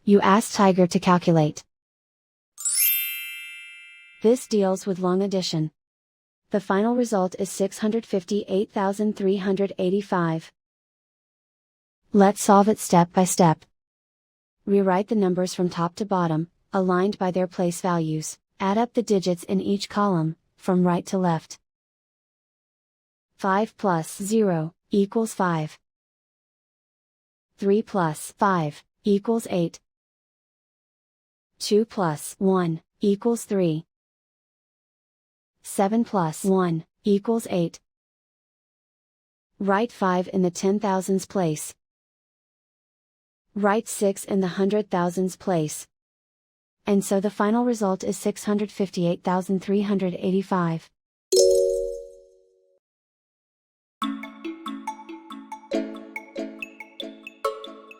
You ask Tiger to calculate. This deals with long addition. The final result is 658,385. Let's solve it step by step. Rewrite the numbers from top to bottom, aligned by their place values. Add up the digits in each column, from right to left. 5 plus 0 equals 5. 3 plus 5 equals 8. 2 plus 1 equals 3. 7 plus 1 equals 8. Write 5 in the 10,000s place. Write 6 in the 100,000s place. And so the final result is 658,385.